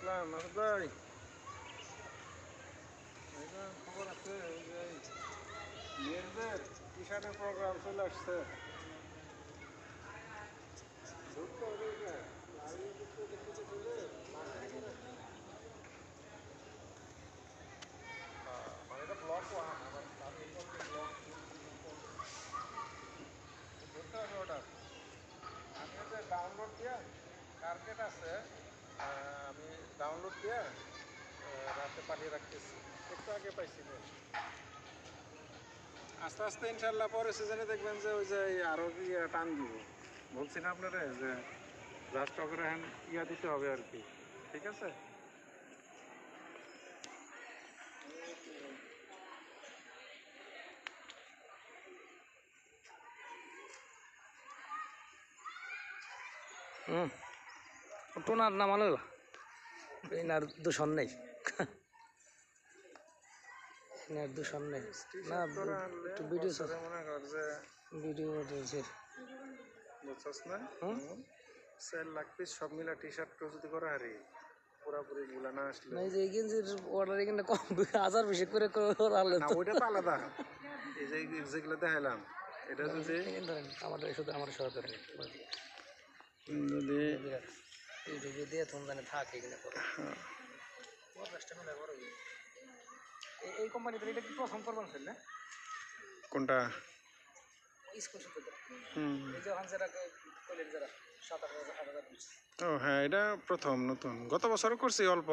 আসসালাম মাসুদ ভাই। খবর আছে মেয়েদের কিষানের প্রোগ্রাম চলে আসছে। ঘুরতে হবে এটা দেখতে চলে মানে এটা ব্লক ওয়ান আবার ব্লক ঘুরতে হবে ওটা। আমি যে ডাউনলোড দিয়ে টার্গেট আছে, আমি ডাউনলোড দিয়ে রাতে পাঠিয়ে রাখতেছি। একটু আগে পাইছি না। আস্তে আস্তে ইনশাল্লাহ পরে সিজনে দেখবেন যে ওই যে আরো টান দিব। বলছি না আপনারা যে জাস্ট ওকে ইয়া দিতে হবে আর কি। ঠিক আছে। টোনার নামানো এনার দূষণ নেই, এনার দূষণ নেই না। একটু ভিডিও মনে কর যে ভিডিও চলছে, বুঝছস না? 4 লাখ পিস সব মিলা টি শার্ট যদি করা হারি পুরাপুরি গুলা না আসলে না। এই যে গেঞ্জির অর্ডার এখানে কম 1000 বেশি করে না, ওইটা তো আলাদা। এই যে যেগুলো দেখাইলাম এটা যদি আমাদের শুধু আমার সহ ধরেন যদি ইউটিউবে দিয়ে তুমি জানে থাকে এখানে এই কোম্পানিতে এটা কি প্রথম করবেন না? কোনটা? স্কুল শিক্ষক এই যে যারা কইলেন যারা 7-8 হাজার। ও হ্যাঁ, এটা প্রথম নতুন। গত বছরও করছি অল্প।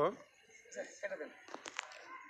কেটে দেন।